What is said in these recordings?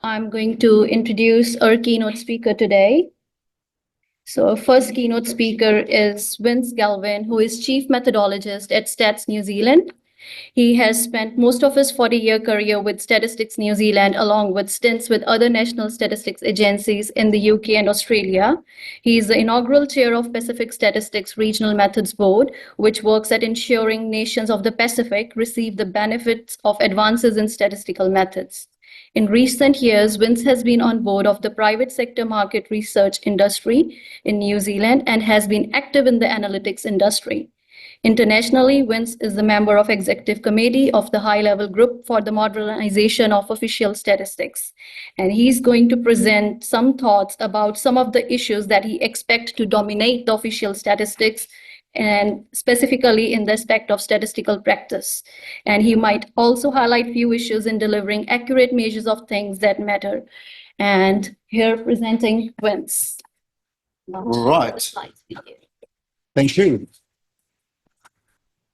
I'm going to introduce our keynote speaker today. So our first keynote speaker is Vince Galvin, who is Chief Methodologist at Stats New Zealand. He has spent most of his 40-year career with Statistics New Zealand, along with stints with other national statistics agencies in the UK and Australia. He is the inaugural chair of Pacific Statistics Regional Methods Board, which works at ensuring nations of the Pacific receive the benefits of advances in statistical methods. In recent years, Vince has been on board of the private sector market research industry in New Zealand and has been active in the analytics industry. Internationally, Vince is the member of Executive Committee of the High-Level Group for the Modernization of Official Statistics. And he's going to present some thoughts about some of the issues that he expects to dominate the official statistics, and specifically in the aspect of statistical practice. And he might also highlight few issues in delivering accurate measures of things that matter. And here presenting Vince. Right. Thank you.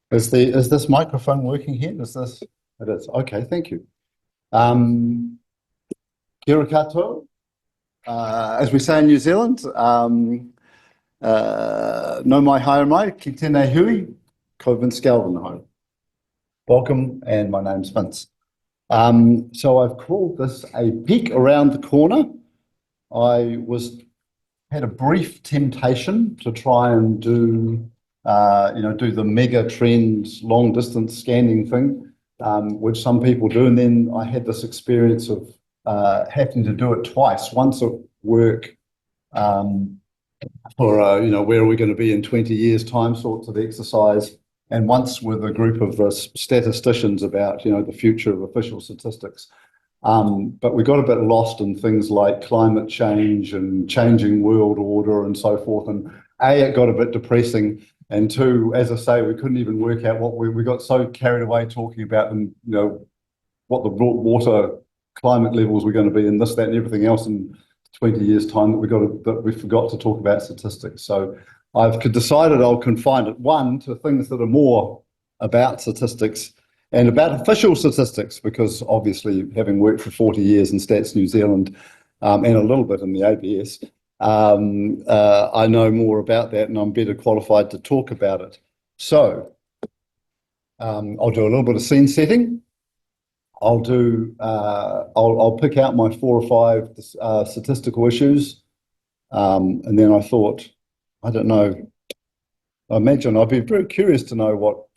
Is this microphone working here? Is this? It is. Okay, thank you. Kia koutou. As we say in New Zealand, no mai haere mai, ki tēnei hui, ko Vince Galvin ho. Welcome, and my name's Vince. So I've called this a peek around the corner. I had a brief temptation to try and do the mega trends, long distance scanning thing, which some people do. And then I had this experience of having to do it twice, once at work for, where are we going to be in 20 years time sorts of exercise, and once with a group of statisticians about, the future of official statistics. But we got a bit lost in things like climate change and changing world order and so forth. And it got a bit depressing. And two, as I say, we couldn't even work out what we got so carried away talking about, what the water climate levels were going to be and this, that, and everything else in 20 years' time that we forgot to talk about statistics. So I've decided I'll confine it, one, to things that are more about statistics and about official statistics, because obviously having worked for 40 years in Stats New Zealand and a little bit in the ABS, I know more about that and I'm better qualified to talk about it. So I'll do a little bit of scene setting. I'll pick out my 4 or 5 statistical issues, and then I thought, I don't know, I imagine I'd be very curious to know what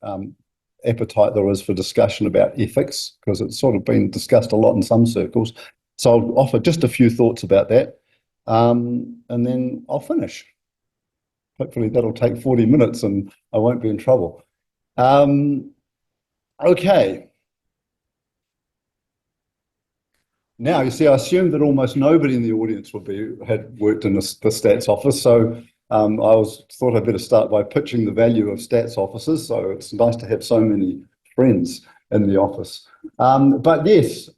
appetite there is for discussion about ethics, because it's sort of been discussed a lot in some circles. So I'll offer just a few thoughts about that, and then I'll finish. Hopefully that'll take 40 minutes and I won't be in trouble. Okay. Now, you see, I assumed that almost nobody in the audience had worked in the stats office, so I thought I'd better start by pitching the value of stats officers. So it's nice to have so many friends in the office. But yes,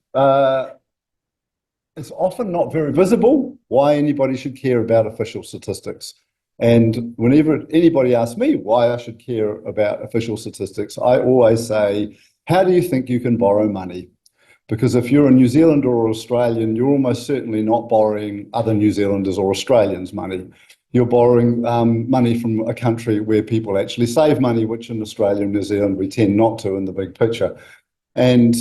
it's often not very visible why anybody should care about official statistics. And whenever anybody asks me why I should care about official statistics, I always say, how do you think you can borrow money? Because if you're a New Zealander or Australian, you're almost certainly not borrowing other New Zealanders or Australians' money. You're borrowing money from a country where people actually save money, which in Australia and New Zealand we tend not to in the big picture. And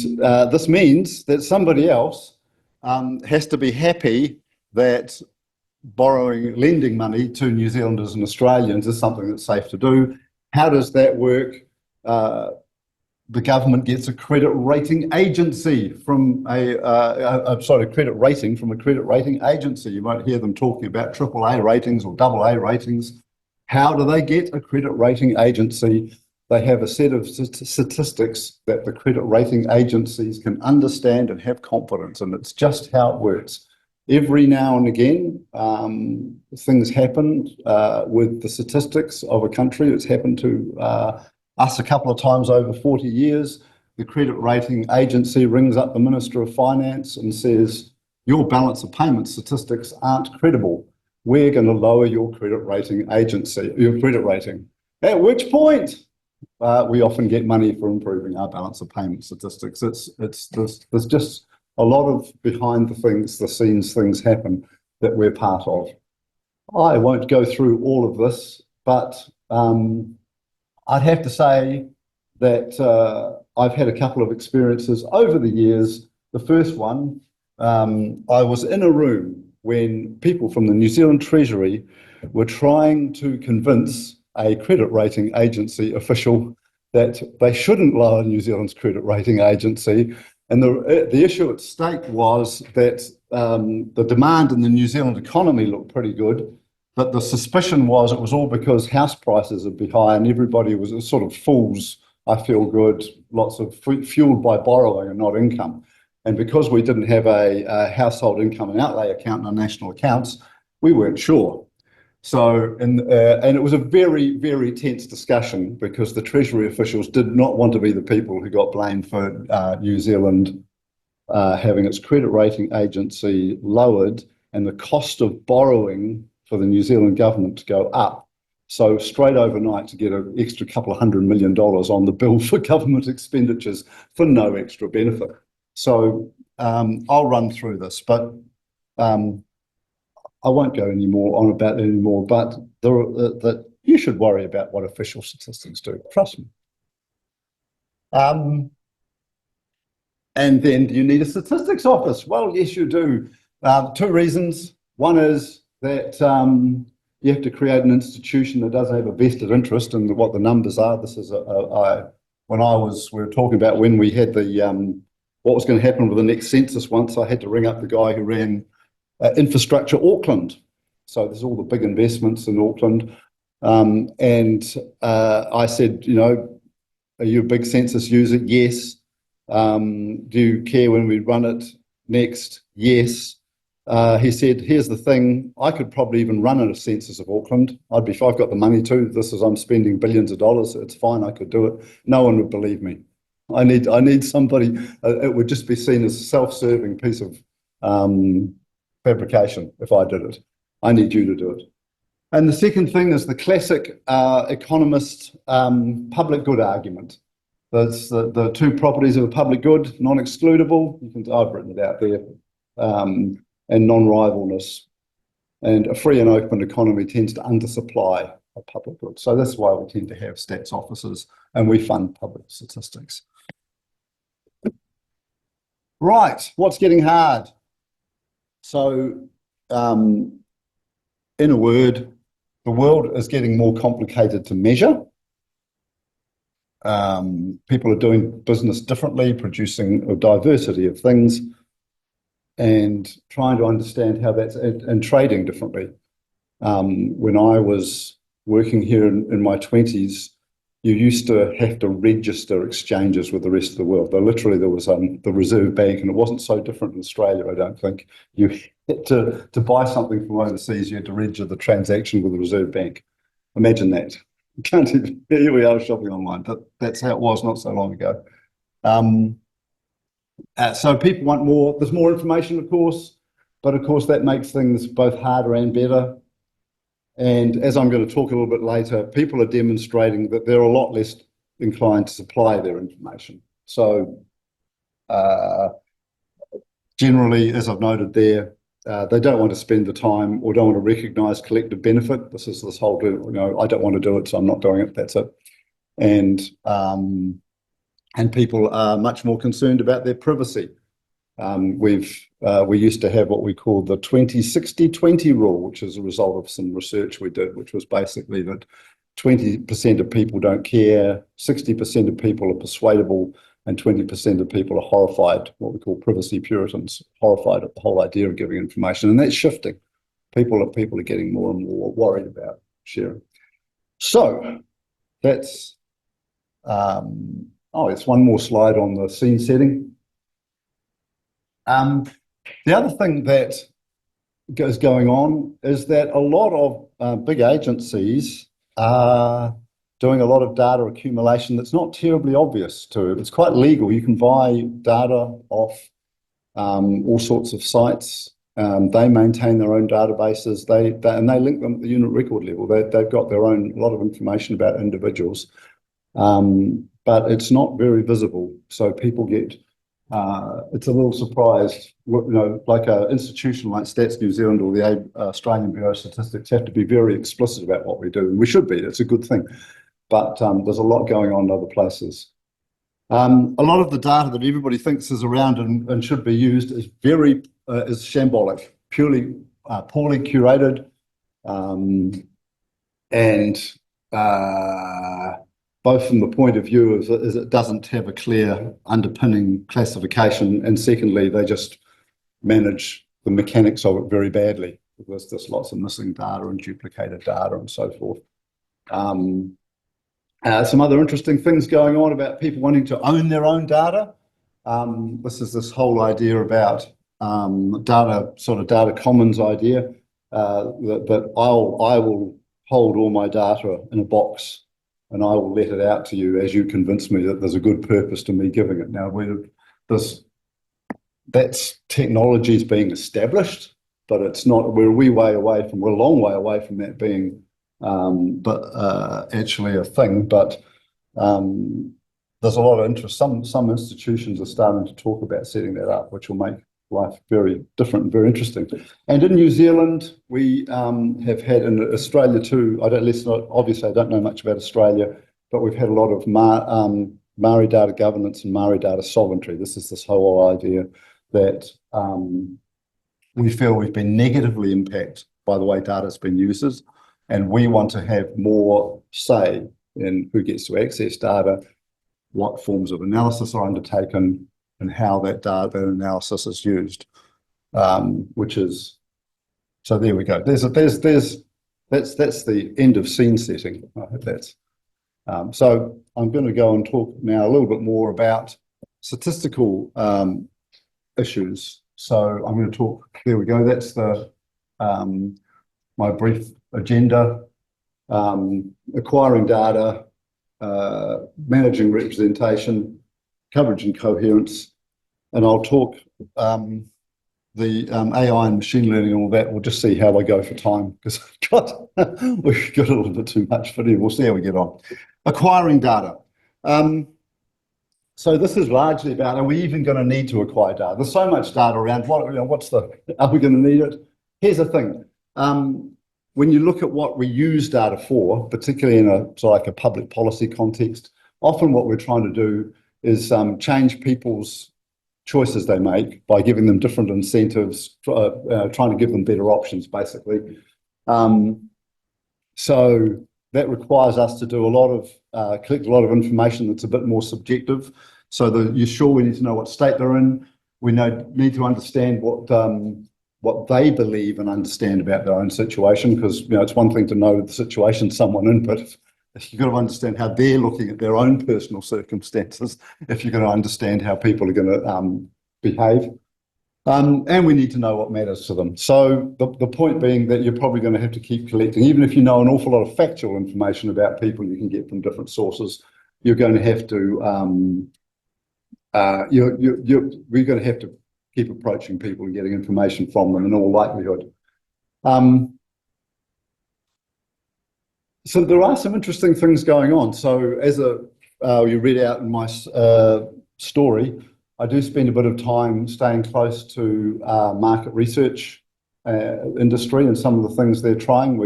this means that somebody else has to be happy that lending money to New Zealanders and Australians is something that's safe to do. How does that work? The government gets a credit rating agency from credit rating from a credit rating agency. You won't hear them talking about AAA ratings or AA ratings. How do they get a credit rating agency? They have a set of statistics that the credit rating agencies can understand and have confidence in. It's just how it works. Every now and again, things happen with the statistics of a country. It's happened to us a couple of times over 40 years. The credit rating agency rings up the Minister of Finance and says, your balance of payment statistics aren't credible. We're going to lower your credit rating rating. At which point, we often get money for improving our balance of payment statistics. There's just a lot of behind the scenes things happen that we're part of. I won't go through all of this, but I'd have to say that I've had a couple of experiences over the years. The first one, I was in a room when people from the New Zealand Treasury were trying to convince a credit rating agency official that they shouldn't lower New Zealand's credit rating agency. And the issue at stake was that the demand in the New Zealand economy looked pretty good, but the suspicion was it was all because house prices would be high and everybody was sort of fools, I feel good, lots of fueled by borrowing and not income. And because we didn't have a household income and outlay account in our national accounts, we weren't sure. So, and it was a very, very tense discussion because the Treasury officials did not want to be the people who got blamed for New Zealand having its credit rating agency lowered and the cost of borrowing for the New Zealand government to go up. So straight overnight to get an extra couple of $100 million on the bill for government expenditures for no extra benefit. So I'll run through this, but I won't go on about it anymore, but that you should worry about what official statistics do. Trust me. And then do you need a statistics office? Well, yes, you do. Two reasons. One is that you have to create an institution that doesn't have a vested interest in what the numbers are. This is we were talking about when we had the what was going to happen with the next census once. I had to ring up the guy who ran Infrastructure Auckland. So there's all the big investments in Auckland. And I said, you know, are you a big census user? Yes. Do you care when we run it next? Yes. He said, here's the thing, I could probably even run a census of Auckland. If I've got the money to, I'm spending billions of dollars, it's fine, I could do it. No one would believe me. I need somebody, it would just be seen as a self-serving piece of fabrication if I did it. I need you to do it. And the second thing is the classic economist public good argument. There's the two properties of a public good, non-excludable, I've written it out there, and non-rivalness. And a free and open economy tends to undersupply a public good. So that's why we tend to have stats offices and we fund public statistics. Right, what's getting hard? So, in a word, the world is getting more complicated to measure. People are doing business differently, producing a diversity of things, and trying to understand how that's and trading differently. When I was working here in my 20s, you used to have to register exchanges with the rest of the world. There was the Reserve Bank, and it wasn't so different in Australia, I don't think. You had to buy something from overseas, you had to register the transaction with the Reserve Bank. Imagine that. Here we are shopping online, but that's how it was not so long ago. So people want more. There's more information, of course, but of course that makes things both harder and better. And as I'm going to talk a little bit later, people are demonstrating that they're a lot less inclined to supply their information. So generally, as I've noted there, they don't want to spend the time or don't want to recognise collective benefit. This is this whole, you know, I don't want to do it, so I'm not doing it. That's it. And people are much more concerned about their privacy. We used to have what we called the 20-60-20 rule, which is a result of some research we did, which was basically that 20% of people don't care, 60% of people are persuadable, and 20% of people are horrified, what we call privacy puritans, horrified at the whole idea of giving information. And that's shifting. People are getting more and more worried about sharing. So that's, it's one more slide on the scene setting. The other thing that is going on is that a lot of big agencies are doing a lot of data accumulation that's not terribly obvious to it. It's quite legal. You can buy data off all sorts of sites. They maintain their own databases. And they link them at the unit record level. They've got their own, a lot of information about individuals, but it's not very visible. So people get it's a little surprised, like an institution like Stats New Zealand or the Australian Bureau of Statistics have to be very explicit about what we do. And we should be, it's a good thing. But there's a lot going on in other places. A lot of the data that everybody thinks is around and should be used is is shambolic, purely poorly curated, and both from the point of view of it doesn't have a clear underpinning classification, and secondly, they just manage the mechanics of it very badly. There's just lots of missing data and duplicated data and so forth. Some other interesting things going on about people wanting to own their own data. This is this whole idea about data commons idea, that I will hold all my data in a box and I will let it out to you as you convince me that there's a good purpose to me giving it. Now, that's technology is being established, but it's not. We're a long way away from that being actually a thing. But there's a lot of interest. Some institutions are starting to talk about setting that up, which will make life very different and very interesting. And in New Zealand, we have had, in Australia too, obviously I don't know much about Australia, but we've had a lot of Maori data governance and Maori data sovereignty. This is this whole idea that we feel we've been negatively impacted by the way data's been used, and we want to have more say in who gets to access data, what forms of analysis are undertaken, and how that data analysis is used, so there we go. That's the end of scene setting. I hope that's so. I'm going to go and talk now a little bit more about statistical issues. So I'm going to talk. There we go. That's the my brief agenda: acquiring data, managing representation, coverage and coherence, and I'll talk the AI and machine learning and all that. We'll just see how I go for time, because we've got a little bit too much for you. We'll see how we get on. Acquiring data. So this is largely about, are we even going to need to acquire data? There's so much data around. Are we going to need it? Here's the thing. When you look at what we use data for, particularly in a public policy context, often what we're trying to do is change people's choices they make by giving them different incentives, trying to give them better options, basically. So that requires us to do collect a lot of information that's a bit more subjective. So we need to know what state they're in. We need to understand what they believe and understand about their own situation, because it's one thing to know the situation someone in, but you've got to understand how they're looking at their own personal circumstances if you're going to understand how people are going to behave. And we need to know what matters to them. So the point being that you're probably going to have to keep collecting, even if you know an awful lot of factual information about people you can get from different sources, you're going to have to we're going to have to keep approaching people and getting information from them in all likelihood. So there are some interesting things going on. So as you read out in my story, I do spend a bit of time staying close to market research industry and some of the things they're trying.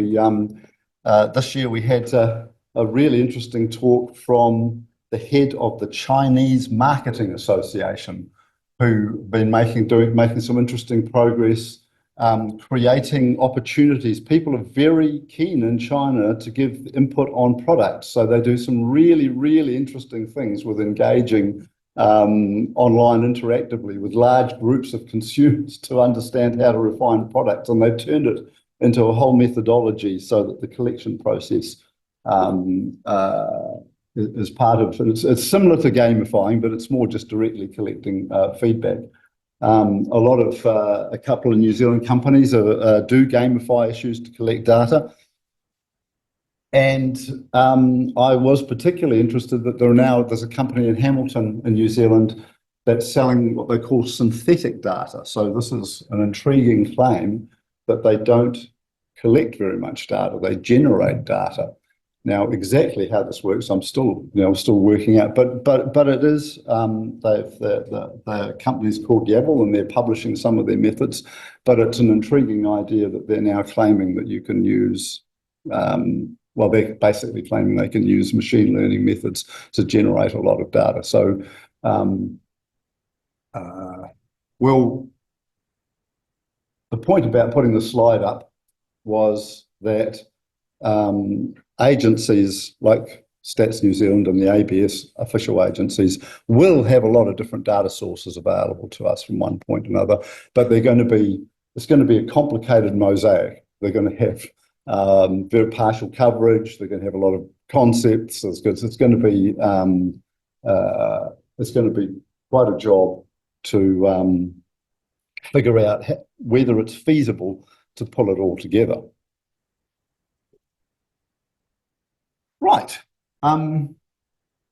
This year we had a really interesting talk from the head of the Chinese Marketing Association, who've been making some interesting progress, creating opportunities. People are very keen in China to give input on products. So they do some really, really interesting things with engaging online interactively with large groups of consumers to understand how to refine products. And they've turned it into a whole methodology so that the collection process is part of it. It's similar to gamifying, but it's more just directly collecting feedback. A couple of New Zealand companies do gamify issues to collect data. And I was particularly interested that there's a company in Hamilton in New Zealand that's selling what they call synthetic data. So this is an intriguing claim that they don't collect very much data, they generate data. Now, exactly how this works, I'm still working out. But it is the company's called Yabble, and they're publishing some of their methods. But it's an intriguing idea that they're now claiming that you can use. Well, they're basically claiming they can use machine learning methods to generate a lot of data. So, well, the point about putting the slide up was that agencies like Stats New Zealand and the ABS official agencies will have a lot of different data sources available to us from one point to another, but it's going to be a complicated mosaic. They're going to have very partial coverage. They're going to have a lot of concepts. It's going to be quite a job to figure out whether it's feasible to pull it all together. Right.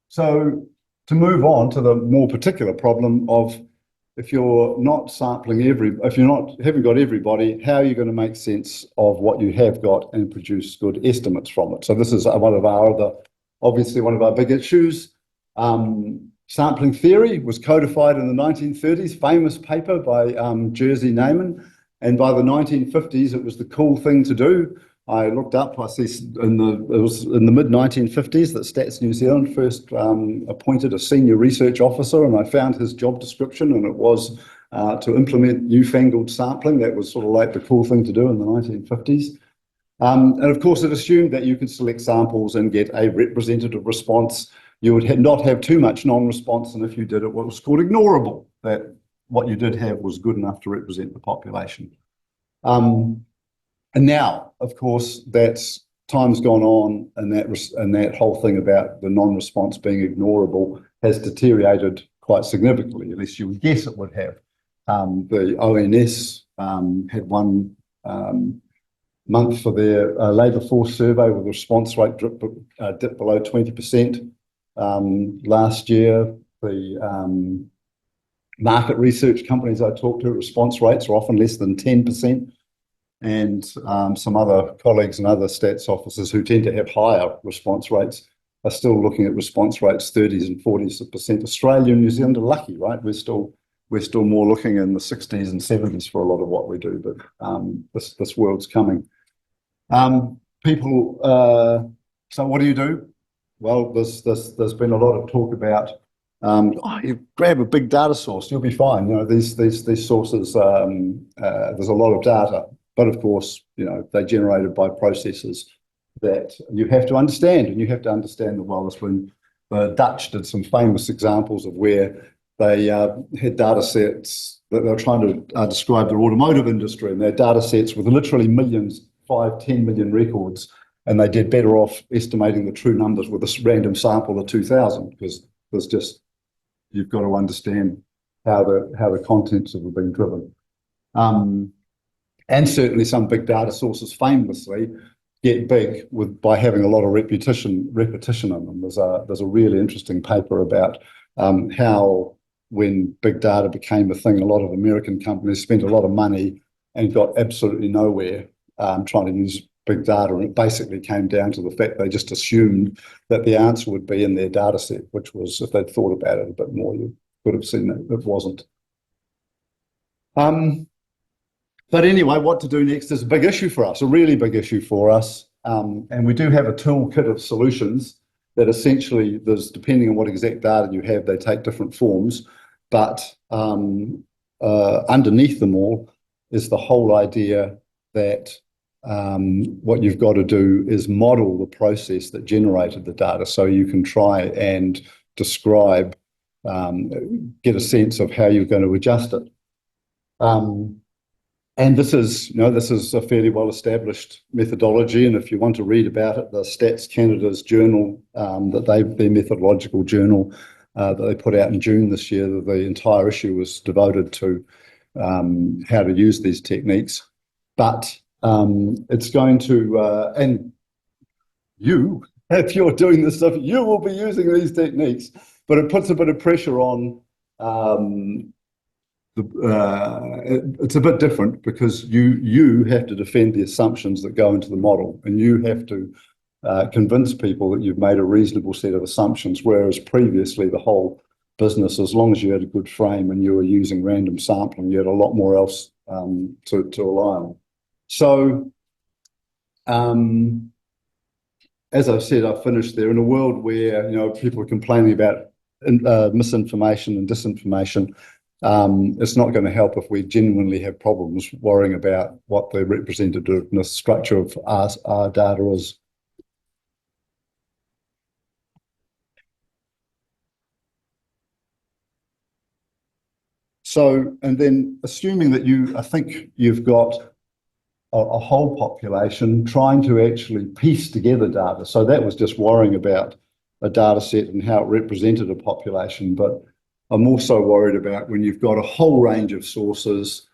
So to move on to the more particular problem of if you're not sampling haven't got everybody, how are you going to make sense of what you have got and produce good estimates from it? So this is obviously one of our big issues. Sampling theory was codified in the 1930s, famous paper by Jerzy Neyman, and by the 1950s it was the cool thing to do. I looked up, I see it was in the mid-1950s that Stats New Zealand first appointed a senior research officer, and I found his job description, and it was to implement newfangled sampling. That was sort of like the cool thing to do in the 1950s. And of course, it assumed that you could select samples and get a representative response. You would not have too much non-response, and if you did it, what was called ignorable, that what you did have was good enough to represent the population. And now, of course, that's time's gone on, and that whole thing about the non-response being ignorable has deteriorated quite significantly. At least you would guess it would have. The ONS had one month for their labour force survey with a response rate dipped below 20%. Last year, the market research companies I talked to, response rates are often less than 10%. And some other colleagues and other stats officers who tend to have higher response rates are still looking at response rates 30s and 40%. Australia and New Zealand are lucky, right? We're still more looking in the 60s and 70s for a lot of what we do, but this world's coming. So what do? Well, there's been a lot of talk about you grab a big data source, you'll be fine. These sources, there's a lot of data. But of course, they're generated by processes that you have to understand, and you have to understand the well. When the Dutch did some famous examples of where they had data sets that they were trying to describe their automotive industry, and their data sets with literally millions, 5-10 million records, and they did better off estimating the true numbers with a random sample of 2,000, because you've got to understand how the contents have been driven. And certainly some big data sources famously get big by having a lot of repetition in them. There's a really interesting paper about how when big data became a thing, a lot of American companies spent a lot of money and got absolutely nowhere trying to use big data. And it basically came down to the fact they just assumed that the answer would be in their data set, which was, if they'd thought about it a bit more, you could have seen that it wasn't. But anyway, what to do next is a big issue for us, a really big issue for us. And we do have a toolkit of solutions that essentially, depending on what exact data you have, they take different forms. But underneath them all is the whole idea that what you've got to do is model the process that generated the data, so you can try and describe, get a sense of how you're going to adjust it. And this is a fairly well-established methodology, and if you want to read about it, the Stats Canada's journal, their methodological journal that they put out in June this year, the entire issue was devoted to how to use these techniques. But it's going to, and you, if you're doing this stuff, you will be using these techniques, but it puts a bit of pressure on. It's a bit different because you have to defend the assumptions that go into the model, and you have to convince people that you've made a reasonable set of assumptions, whereas previously the whole business, as long as you had a good frame and you were using random sampling, you had a lot more else to rely on. So, as I've said, I've finished there. In a world where people are complaining about misinformation and disinformation, it's not going to help if we genuinely have problems worrying about what the representativeness structure of our data is. So, and then assuming that I think you've got a whole population trying to actually piece together data. So that was just worrying about a data set and how it represented a population. But I'm also worried about when you've got a whole range of sources,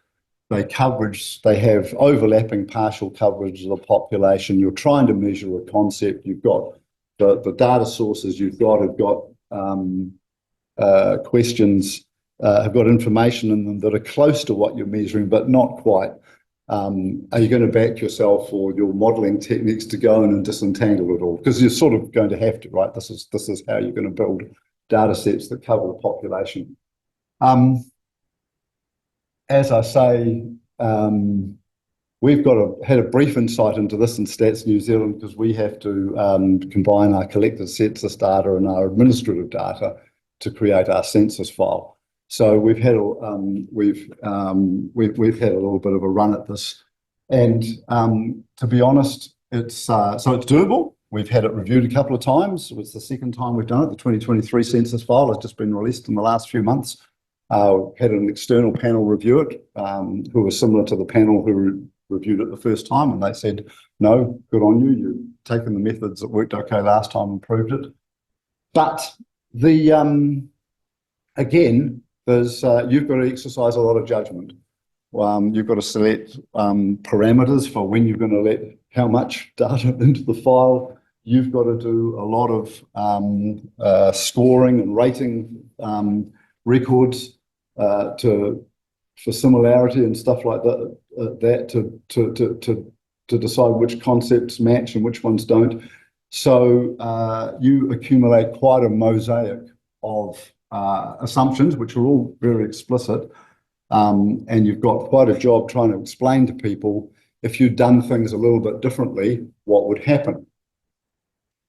they have overlapping partial coverage of the population. You're trying to measure a concept. You've got the data sources have got questions, have got information in them that are close to what you're measuring, but not quite. Are you going to back yourself or your modelling techniques to go in and disentangle it all? Because you're sort of going to have to, right? This is how you're going to build data sets that cover the population. As I say, we've had a brief insight into this in Stats New Zealand because we have to combine our collected census data and our administrative data to create our census file. So we've had a little bit of a run at this, and to be honest, it's doable. We've had it reviewed a couple of times. It was the second time we've done it. The 2023 census file has just been released in the last few months. Had an external panel review it, who was similar to the panel who reviewed it the first time, and they said, "No, good on you. You've taken the methods that worked okay last time and improved it." But again, you've got to exercise a lot of judgment. You've got to select parameters for when you're going to let how much data into the file. You've got to do a lot of scoring and rating records for similarity and stuff like that to decide which concepts match and which ones don't. So you accumulate quite a mosaic of assumptions, which are all very explicit, and you've got quite a job trying to explain to people if you'd done things a little bit differently, what would happen?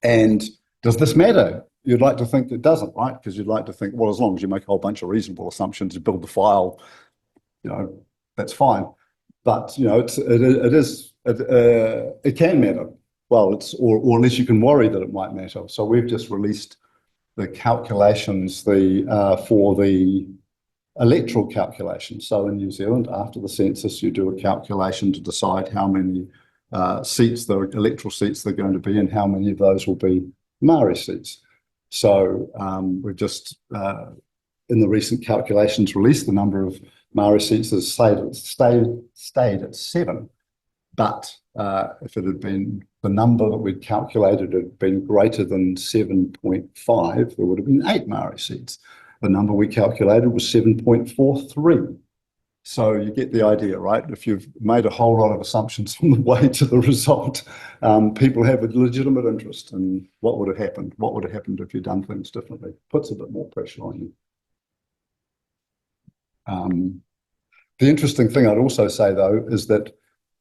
And does this matter? You'd like to think it doesn't, right? Because you'd like to think, well, as long as you make a whole bunch of reasonable assumptions, you build the file, that's fine. But it can matter. Well, or at least you can worry that it might matter. So we've just released the calculations for the electoral calculations. So in New Zealand, after the census, you do a calculation to decide how many electoral seats there are going to be and how many of those will be Māori seats. So we've just, in the recent calculations released, the number of Māori seats has stayed at 7. But if it had been the number that we'd calculated had been greater than 7.5, there would have been 8 Māori seats. The number we calculated was 7.43. So you get the idea, right? If you've made a whole lot of assumptions on the way to the result, people have a legitimate interest in what would have happened. What would have happened if you'd done things differently? Puts a bit more pressure on you. The interesting thing I'd also say, though, is that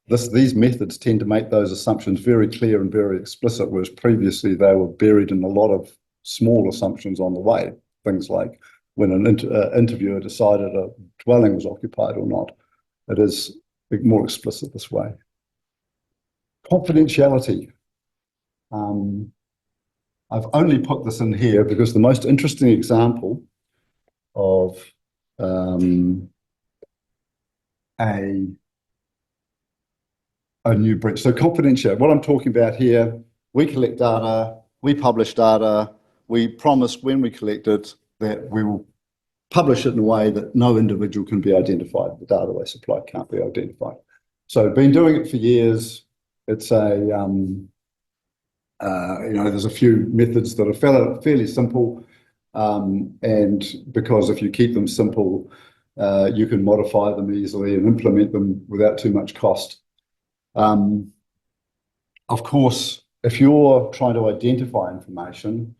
these methods tend to make those assumptions very clear and very explicit, whereas previously they were buried in a lot of small assumptions on the way. Things like when an interviewer decided a dwelling was occupied or not. It is more explicit this way. Confidentiality. I've only put this in here because the most interesting example of a new breach. So confidentiality, what I'm talking about here, we collect data, we publish data, we promise when we collect it that we will publish it in a way that no individual can be identified. The data they supply can't be identified. So been doing it for years. It's there's a few methods that are fairly simple, and because if you keep them simple, you can modify them easily and implement them without too much cost. Of course, if you're trying to identify information,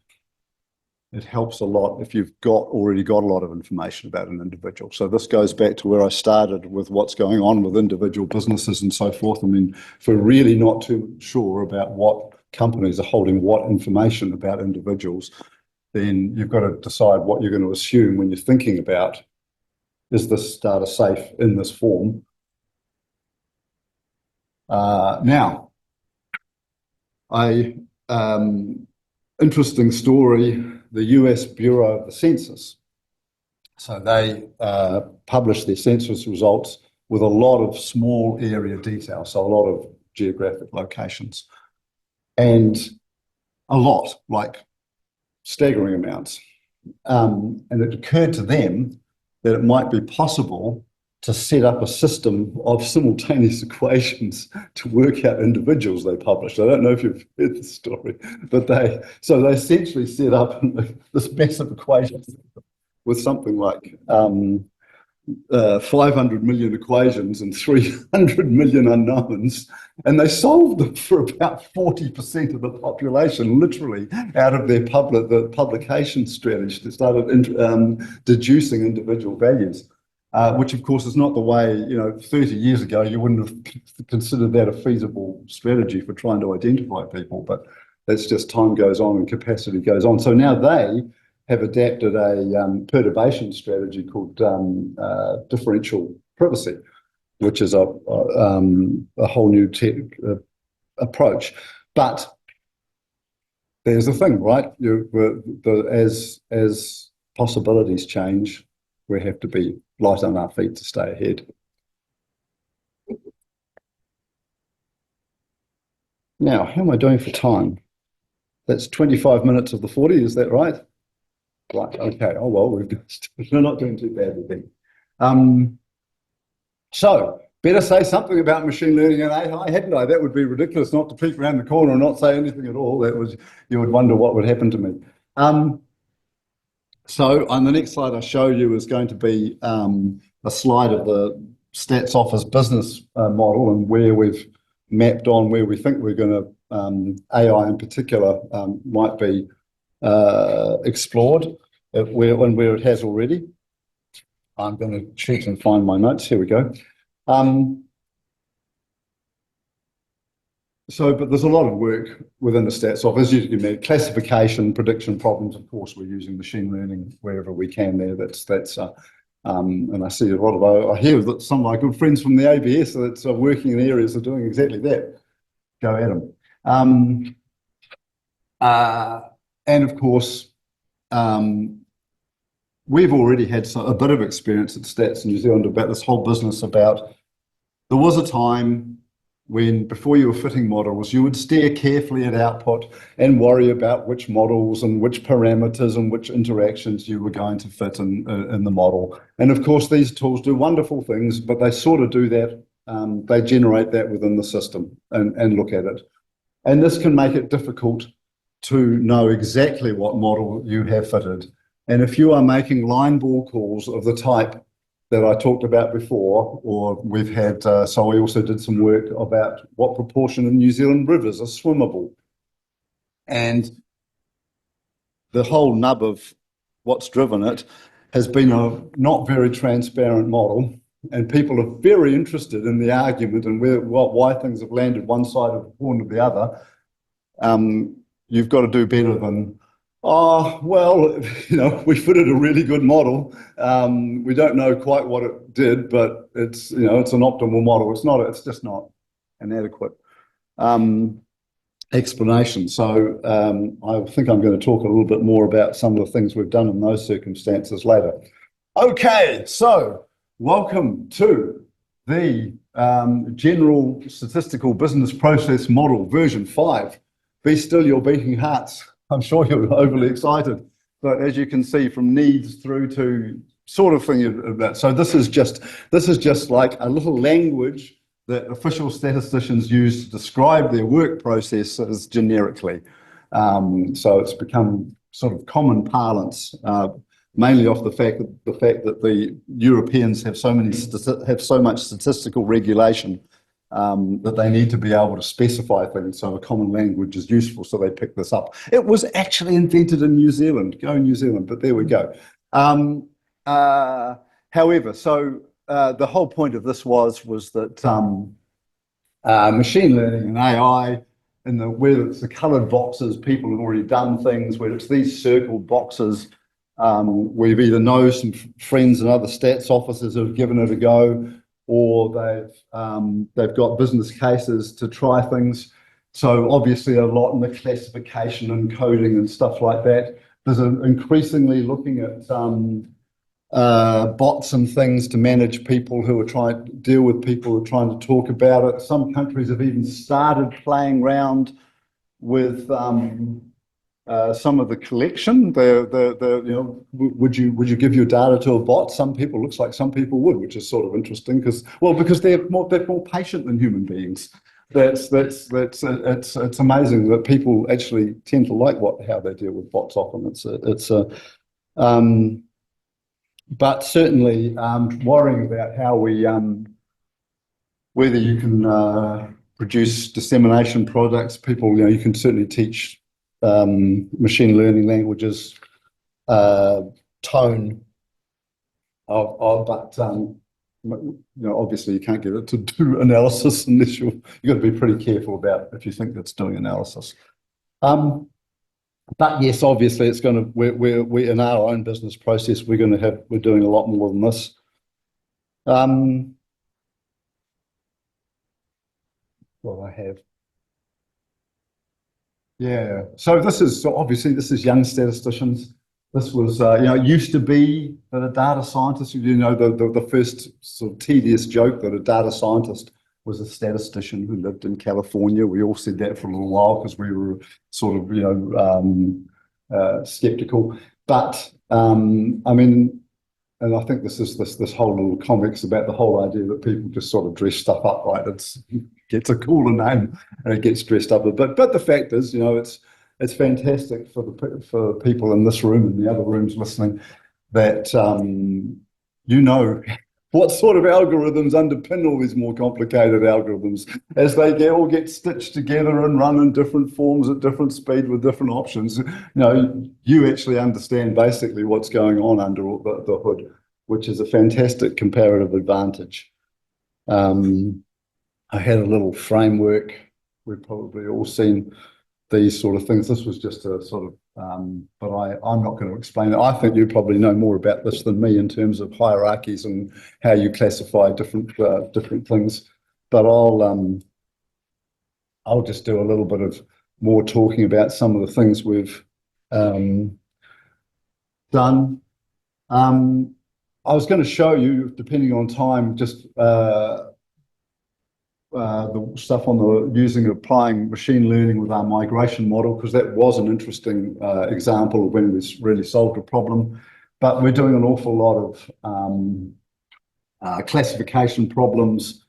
it helps a lot if you've already got a lot of information about an individual. So this goes back to where I started with what's going on with individual businesses and so forth. I mean, if we're really not too sure about what companies are holding what information about individuals, then you've got to decide what you're going to assume when you're thinking about, is this data safe in this form? Now, interesting story, the US Bureau of the Census. So they publish their census results with a lot of small area detail, so a lot of geographic locations, and a lot, like staggering amounts. And it occurred to them that it might be possible to set up a system of simultaneous equations to work out individuals they published. I don't know if you've heard the story, but they essentially set up this massive equation with something like 500 million equations and 300 million unknowns, and they solved them for about 40% of the population, literally, out of their the publication strategy. They started deducing individual values. Which, of course, is not the way, 30 years ago, you wouldn't have considered that a feasible strategy for trying to identify people, but that's just time goes on and capacity goes on. So now they have adapted a perturbation strategy called differential privacy, which is a whole new approach. But there's the thing, right? As possibilities change, we have to be light on our feet to stay ahead. Now, how am I doing for time? That's 25 minutes of the 40, is that right? Right, okay. Oh, well, we're not doing too badly then. So, better say something about machine learning and AI, hadn't I? That would be ridiculous not to peek around the corner and not say anything at all. You would wonder what would happen to me. So on the next slide I show you is going to be a slide of the Stats Office business model and where we've mapped on where we think we're going to, AI in particular, might be explored where it has already. I'm going to check and find my notes. Here we go. But there's a lot of work within the Stats Office. As you can imagine, classification, prediction problems, of course, we're using machine learning wherever we can there. And I see a lot of, I hear that some of my good friends from the ABS that's working in areas are doing exactly that. Go at them. And of course, we've already had a bit of experience at Stats New Zealand about this whole business about, there was a time when before you were fitting models, you would stare carefully at output and worry about which models and which parameters and which interactions you were going to fit in the model. And of course, these tools do wonderful things, but they sort of do that. They generate that within the system and look at it. And this can make it difficult to know exactly what model you have fitted. And if you are making line ball calls of the type that I talked about before, or we've had, so we also did some work about what proportion of New Zealand rivers are swimmable. And the whole nub of what's driven it has been a not very transparent model, and people are very interested in the argument and why things have landed one side of the pond or the other. You've got to do better than, oh, well, we fitted a really good model. We don't know quite what it did, but it's, it's an optimal model. It's just not an adequate explanation. So I think I'm going to talk a little bit more about some of the things we've done in those circumstances later. Okay, so welcome to the General Statistical Business Process Model version 5. Be still your beating hearts. I'm sure you're overly excited, but as you can see, from needs through to sort of thing about. So this is just like a little language that official statisticians use to describe their work processes generically. So it's become sort of common parlance, mainly off the fact that the Europeans have so much statistical regulation that they need to be able to specify things, so a common language is useful, so they pick this up. It was actually invented in New Zealand. Go New Zealand, but there we go. However, so the whole point of this was that machine learning and AI, and whether it's the coloured boxes, people have already done things, whether it's these circled boxes, we've either know some friends and other stats officers have given it a go, or they've got business cases to try things. So obviously a lot in the classification and coding and stuff like that. There's increasingly looking at bots and things to manage people who are trying to deal with people who are trying to talk about it. Some countries have even started playing around with some of the collection. Would you give your data to a bot? Some people, looks like some people would, which is sort of interesting because they're more patient than human beings. It's amazing that people actually tend to like how they deal with bots often. But certainly worrying about how whether you can produce dissemination products. People, you can certainly teach machine learning languages, tone but obviously you can't get it to do analysis unless you've got to be pretty careful about if you think it's doing analysis. But yes, obviously it's going to, we're in our own business process, we're doing a lot more than this. Well, I have. Yeah, so obviously this is young statisticians. This was, it used to be that a data scientist, the first sort of tedious joke that a data scientist was a statistician who lived in California. We all said that for a little while because we were sort of, skeptical. But I mean, and I think this whole little comics about the whole idea that people just sort of dress stuff up, right? It gets a cooler name and it gets dressed up a bit. But the fact is, it's fantastic for people in this room and the other rooms listening that what sort of algorithms underpin all these more complicated algorithms as they all get stitched together and run in different forms at different speed with different options. You actually understand basically what's going on under the hood, which is a fantastic comparative advantage. I had a little framework. We've probably all seen these sort of things. This was just a sort of, but I'm not going to explain it. I think you probably know more about this than me in terms of hierarchies and how you classify different things. But I'll just do a little bit of more talking about some of the things we've done. I was going to show you, depending on time, just the stuff on applying machine learning with our migration model, because that was an interesting example of when we really solved a problem. But we're doing an awful lot of classification problems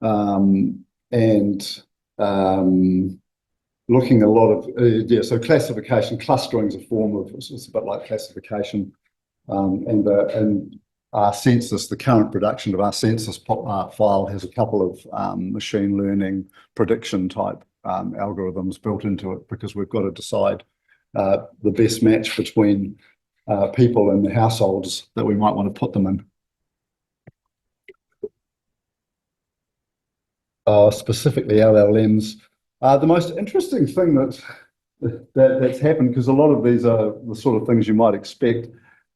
and looking a lot of, so classification, clustering is a form of, it's a bit like classification, and our census, the current production of our census file has a couple of machine learning prediction type algorithms built into it, because we've got to decide the best match between people and the households that we might want to put them in. Specifically LLMs. The most interesting thing that's happened, because a lot of these are the sort of things you might expect,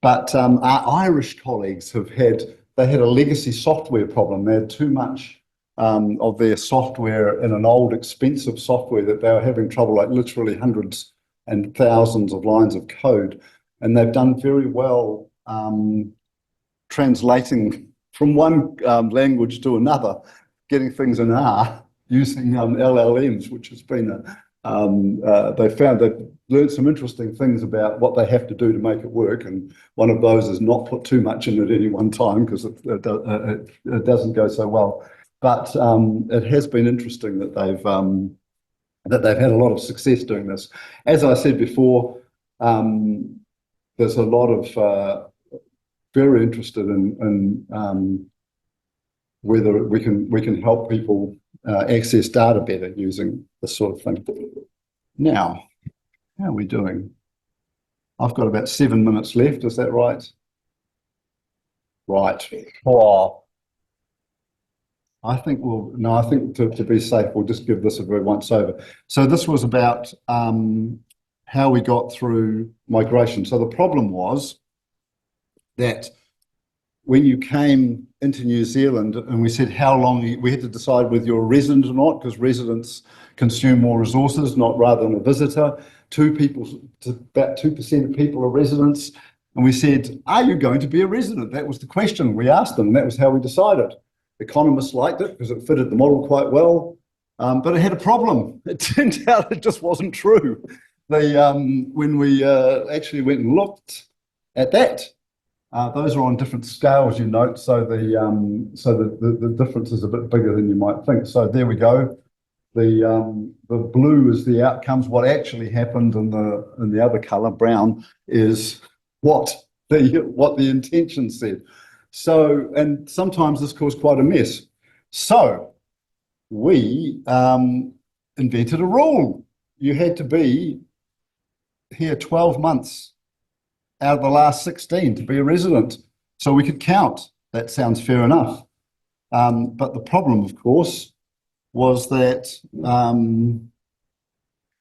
but our Irish colleagues had a legacy software problem. They had too much of their software in an old, expensive software that they were having trouble, like literally hundreds and thousands of lines of code. And they've done very well translating from one language to another, getting things in R using LLMs, which has been they've learned some interesting things about what they have to do to make it work, and one of those is not put too much in at any one time, because it doesn't go so well. But it has been interesting that they've had a lot of success doing this. As I said before, there's a lot of very interested in whether we can help people access data better using this sort of thing. Now, how are we doing? I've got about 7 minutes left. Is that right? Right. Oh, I think to be safe, we'll just give this a very once over. So this was about how we got through migration. So the problem was that when you came into New Zealand and we said how long, we had to decide whether you're a resident or not, because residents consume more resources, not rather than a visitor. About 2% of people are residents. And we said, are you going to be a resident? That was the question we asked them. And that was how we decided. Economists liked it because it fitted the model quite well. But it had a problem. It turned out it just wasn't true. When we actually went and looked at that, those are on different scales, you note, so the difference is a bit bigger than you might think. So there we go. The blue is the outcomes. What actually happened, and the other colour, brown, is what the intention said. So, and sometimes this caused quite a mess. So we invented a rule. You had to be here 12 months out of the last 16 to be a resident, so we could count. That sounds fair enough. But the problem, of course, was that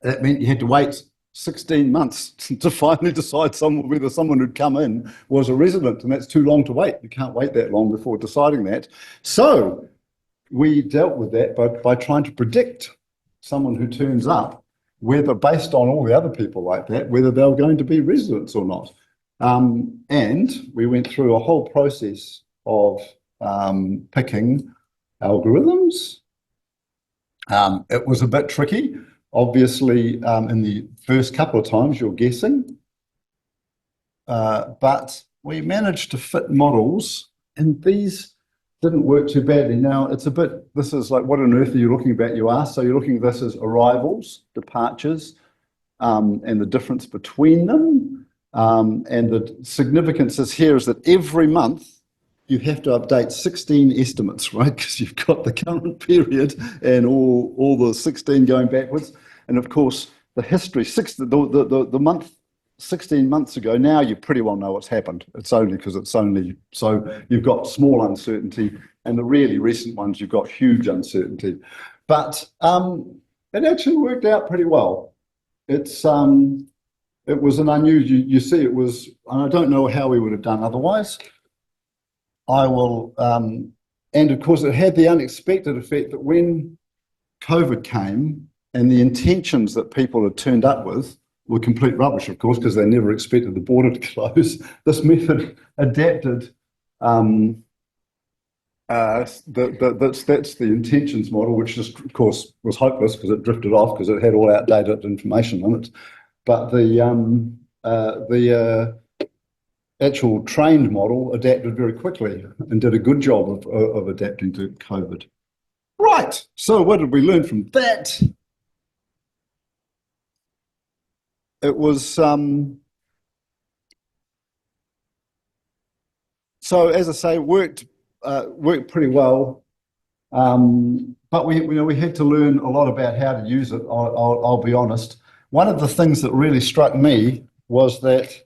that meant you had to wait 16 months to finally decide whether someone who'd come in was a resident, and that's too long to wait. You can't wait that long before deciding that. So we dealt with that by trying to predict someone who turns up, whether, based on all the other people like that, whether they were going to be residents or not. And we went through a whole process of picking algorithms. It was a bit tricky. Obviously, in the first couple of times, you're guessing. But we managed to fit models, and these didn't work too badly. Now, it's a bit, this is like, what on earth are you looking at, you ask? So you're looking at this as arrivals, departures, and the difference between them. And the significance is here is that every month you have to update 16 estimates, right? Because you've got the current period and all the 16 going backwards. And of course, the history, the month 16 months ago, now you pretty well know what's happened. So you've got small uncertainty, and the really recent ones, you've got huge uncertainty. But it actually worked out pretty well. It was an unusual, you see, it was, I don't know how we would have done otherwise. And of course it had the unexpected effect that when COVID came and the intentions that people had turned up with were complete rubbish, of course, because they never expected the border to close, this method adapted. That's the intentions model, which just, of course, was hopeless because it drifted off because it had all outdated information on it. But the actual trained model adapted very quickly and did a good job of adapting to COVID. Right, so what did we learn from that? It was, so as I say, worked pretty well, but we had to learn a lot about how to use it, I'll be honest. One of the things that really struck me was that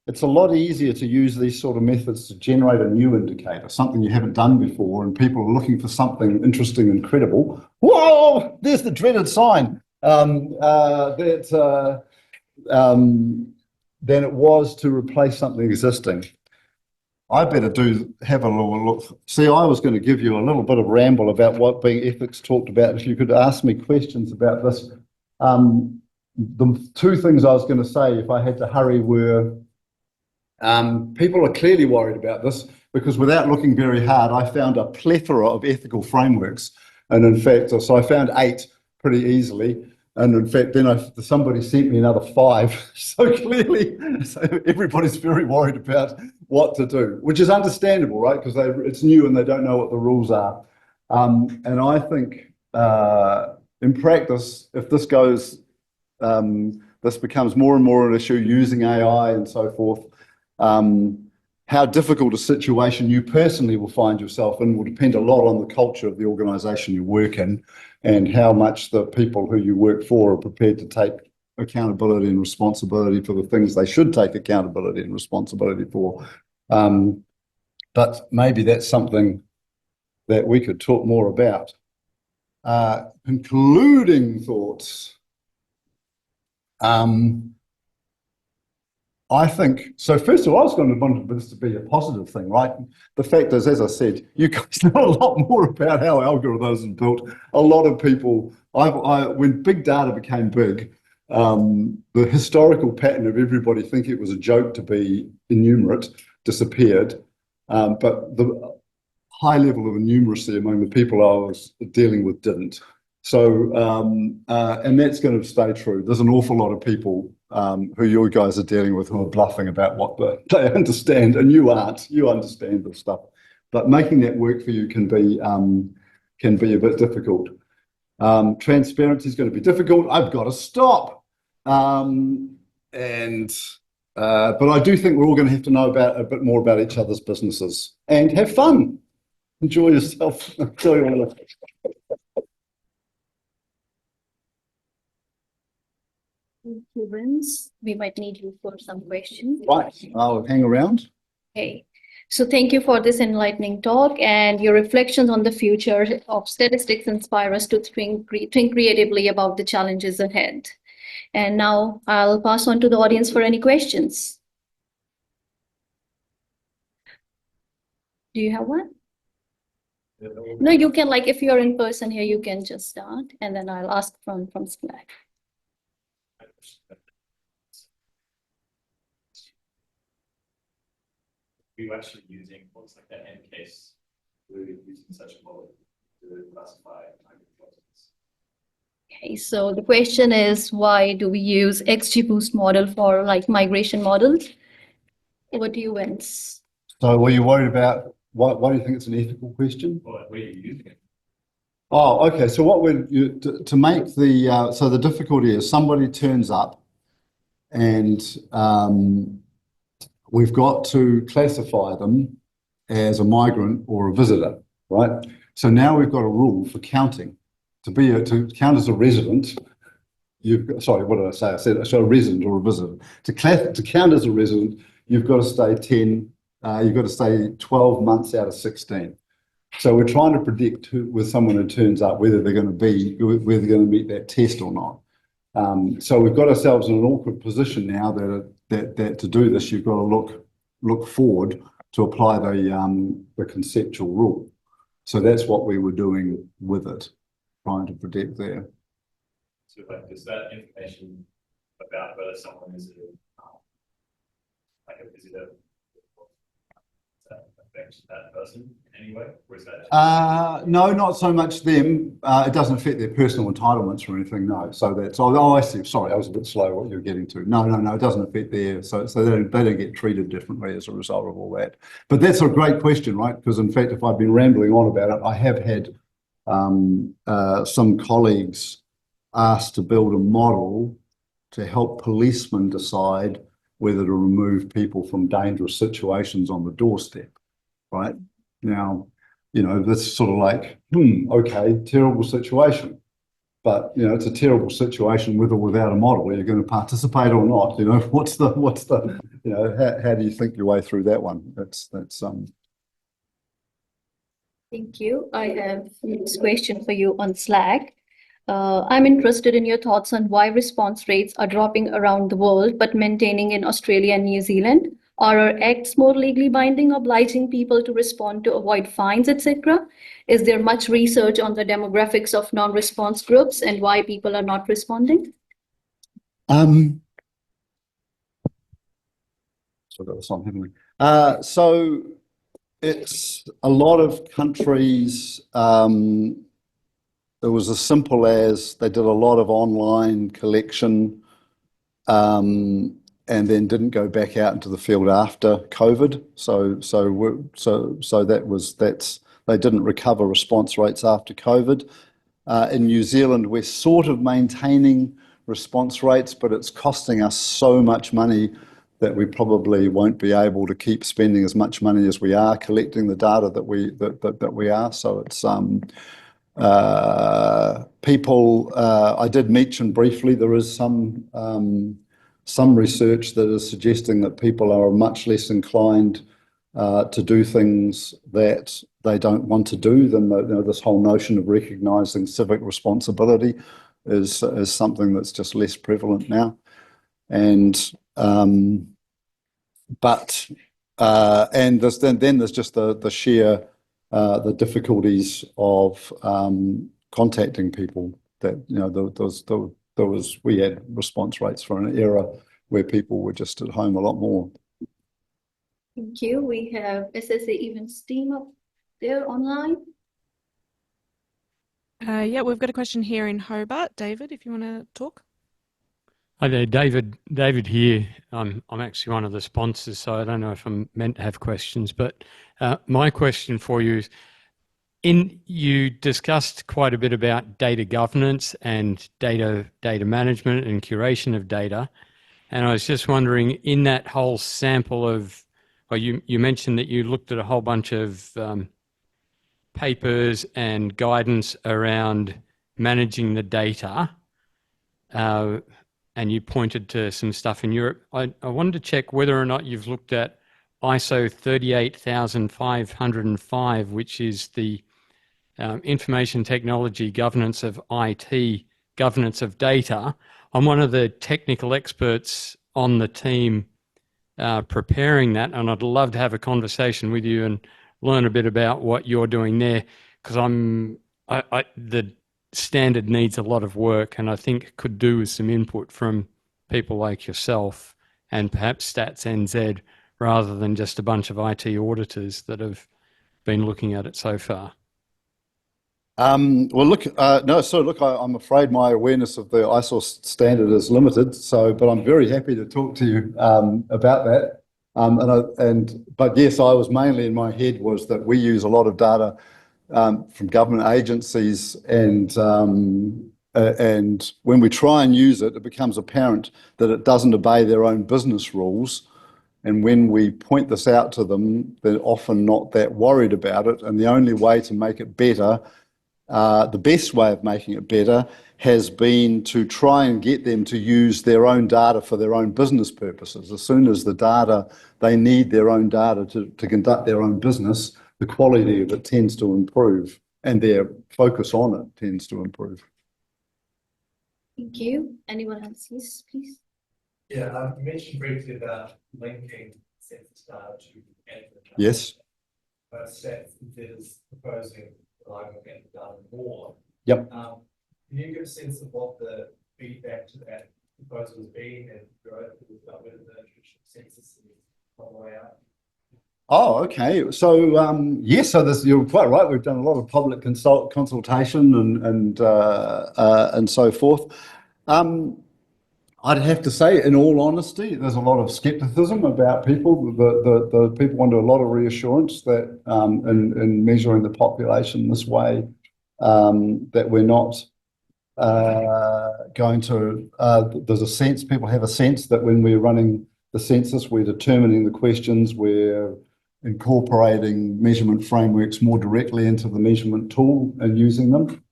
it's a lot easier to use these sort of methods to generate a new indicator, something you haven't done before, and people are looking for something interesting and credible. Whoa, there's the dreaded sign. Than it was to replace something existing. I better have a little look. See, I was going to give you a little bit of ramble about what being ethics talked about. If you could ask me questions about this. The two things I was going to say, if I had to hurry, were people are clearly worried about this because without looking very hard, I found a plethora of ethical frameworks. And in fact, so I found 8 pretty easily. And in fact, then somebody sent me another 5. So clearly, everybody's very worried about what to do, which is understandable, right? Because it's new and they don't know what the rules are. And I think in practice, if this goes, this becomes more and more an issue using AI and so forth, how difficult a situation you personally will find yourself in will depend a lot on the culture of the organisation you work in and how much the people who you work for are prepared to take accountability and responsibility for the things they should take accountability and responsibility for. But maybe that's something that we could talk more about. Concluding thoughts. I think, so first of all, I was going to want this to be a positive thing, right? The fact is, as I said, you guys know a lot more about how algorithms are built. A lot of people, when big data became big, the historical pattern of everybody thinking it was a joke to be enumerate disappeared. But the high level of innumeracy among the people I was dealing with didn't. So, and that's going to stay true. There's an awful lot of people who you guys are dealing with who are bluffing about what they understand, and you aren't. You understand this stuff. But making that work for you can be a bit difficult. Transparency is going to be difficult. I've got to stop. But I do think we're all going to have to know a bit more about each other's businesses and have fun. Enjoy yourself. Enjoy your life. Thank you, Vince. We might need you for some questions. Right, I'll hang around. Okay. So thank you for this enlightening talk, and your reflections on the future of statistics inspire us to think creatively about the challenges ahead. And now I'll pass on to the audience for any questions. Do you have one? No, you can, like, if you're in person here, you can just start, and then I'll ask from Slack. We were actually using what's like that end case. We were using such a model to classify agricultures. Okay, so the question is, why do we use XGBoost model for like migration models? What do you, Vince? So were you worried about, why do you think it's an ethical question? Or where are you using it? Oh, okay. So what to make the, so the difficulty is somebody turns up and we've got to classify them as a migrant or a visitor, right? So now we've got a rule for counting. To count as a resident, sorry, what did I say? I said a resident or a visitor. To count as a resident, you've got to stay 12 months out of 16. So we're trying to predict with someone who turns up whether they're going to meet that test or not. So we've got ourselves in an awkward position now that to do this, you've got to look forward to apply the conceptual rule. So that's what we were doing with it, trying to predict there. So like, does that information about whether someone is like a visitor, does that affect that person in any way? Or is that no, not so much them. It doesn't affect their personal entitlements or anything, no. So that's, oh, I see. Sorry, I was a bit slow what you're getting to. No, it doesn't affect their, so they don't get treated differently as a result of all that. But that's a great question, right? Because in fact, if I've been rambling on about it, I have had some colleagues asked to build a model to help policemen decide whether to remove people from dangerous situations on the doorstep, right? Now, you know, that's sort of like, okay, terrible situation. But, you know, it's a terrible situation with or without a model. Are you going to participate or not? You know, what's the, you know, how do you think your way through that one? That's Thank you. I have this question for you on Slack. I'm interested in your thoughts on why response rates are dropping around the world, but maintaining in Australia and New Zealand. Are our acts more legally binding, obliging people to respond to avoid fines, etc.? Is there much research on the demographics of non-response groups and why people are not responding? So I've got this on, haven't we? So it's a lot of countries. It was as simple as they did a lot of online collection and then didn't go back out into the field after COVID. So they didn't recover response rates after COVID. In New Zealand, we're sort of maintaining response rates, but it's costing us so much money that we probably won't be able to keep spending as much money as we are collecting the data that we are. So it's people. I did mention briefly there is some research that is suggesting that people are much less inclined to do things that they don't want to do than this whole notion of recognising civic responsibility is something that's just less prevalent now. And then there's just the sheer the difficulties of contacting people. That we had response rates for an era where people were just at home a lot more. Thank you. We have SSA Events team up there online. Yeah, we've got a question here in Hobart. David, if you want to talk. Hi there, David. David here. I'm actually one of the sponsors, so I don't know if I'm meant to have questions, but my question for you is, you discussed quite a bit about data governance and data management and curation of data, and I was just wondering, in that whole sample of, well, you mentioned that you looked at a whole bunch of papers and guidance around managing the data, and you pointed to some stuff in Europe. I wanted to check whether or not you've looked at ISO 38505, which is the information technology governance of IT, governance of data. I'm one of the technical experts on the team preparing that, and I'd love to have a conversation with you and learn a bit about what you're doing there, because the standard needs a lot of work, and I think could do with some input from people like yourself and perhaps Stats NZ, rather than just a bunch of IT auditors that have been looking at it so far. I'm afraid my awareness of the ISO standard is limited. But I'm very happy to talk to you about that. But yes, I was mainly in my head was that we use a lot of data from government agencies, and when we try and use it, it becomes apparent that it doesn't obey their own business rules. And when we point this out to them, they're often not that worried about it. And the only way to make it better, the best way of making it better, has been to try and get them to use their own data for their own business purposes. As soon as they need their own data to conduct their own business, the quality of it tends to improve, and their focus on it tends to improve. Thank you. Anyone else? Yes, please. Yeah, you mentioned briefly about linking census data to admin data. Yes. Stats is proposing relying on admin data more. Yep. Can you give a sense of what the feedback to that proposal has been, and whether the traditional census on the way out? Oh, okay. So yes, you're quite right. We've done a lot of public consultation and so forth. I'd have to say, in all honesty, there's a lot of skepticism about people. The people want a lot of reassurance that in measuring the population this way, that we're not going to. There's a sense, people have a sense that when we're running the census, we're determining the questions, we're incorporating measurement frameworks more directly into the measurement tool and using them.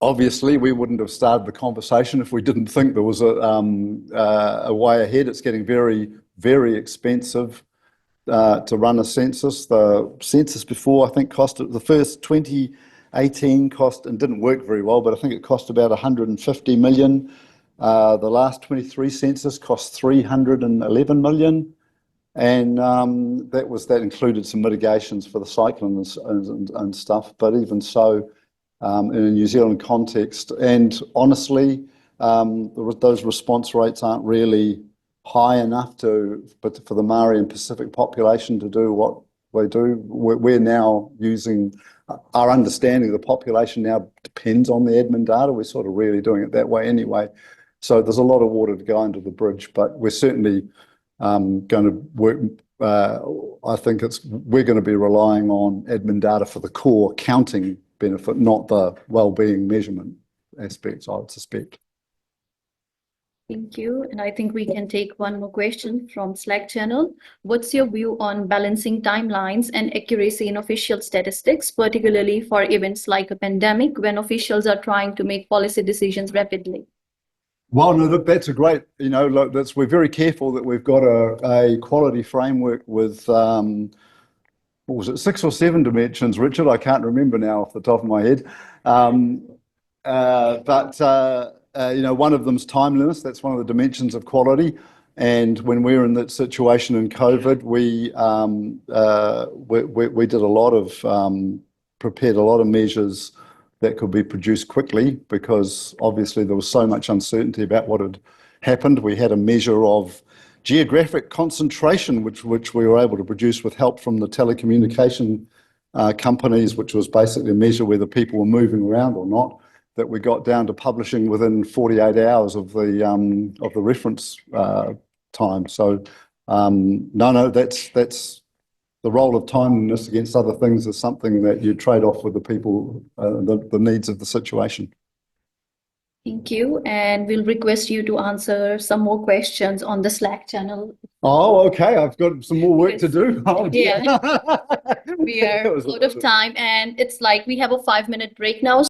Obviously, we wouldn't have started the conversation if we didn't think there was a way ahead. It's getting very, very expensive to run a census. The census before, I think, the first 2018 cost, and didn't work very well, but I think it cost about 150 million. The last 23 census cost 311 million. And that included some mitigations for the cyclone and stuff. But even so, in a New Zealand context, and honestly, those response rates aren't really high enough for the Māori and Pacific population to do what we do. We're now using our understanding of the population now depends on the admin data. We're sort of really doing it that way anyway. So there's a lot of water to go under the bridge, but we're certainly going to work. I think we're going to be relying on admin data for the core counting benefit, not the well-being measurement aspects, I would suspect. Thank you. And I think we can take one more question from Slack channel. What's your view on balancing timelines and accuracy in official statistics, particularly for events like a pandemic when officials are trying to make policy decisions rapidly? Well, no, that's a great, look, we're very careful that we've got a quality framework with, what was it, 6 or 7 dimensions, Richard? I can't remember now off the top of my head. One of them's timeliness. That's one of the dimensions of quality. And when we were in that situation in COVID, we did a lot of, prepared a lot of measures that could be produced quickly, because obviously there was so much uncertainty about what had happened. We had a measure of geographic concentration, which we were able to produce with help from the telecommunication companies, which was basically a measure whether people were moving around or not, that we got down to publishing within 48 hours of the reference time. So that's the role of timeliness against other things is something that you trade off with the people, the needs of the situation. Thank you. And we'll request you to answer some more questions on the Slack channel. Oh, okay. I've got some more work to do. Oh, Yeah. dear. We are out of time, and it's like we have a 5-minute break now.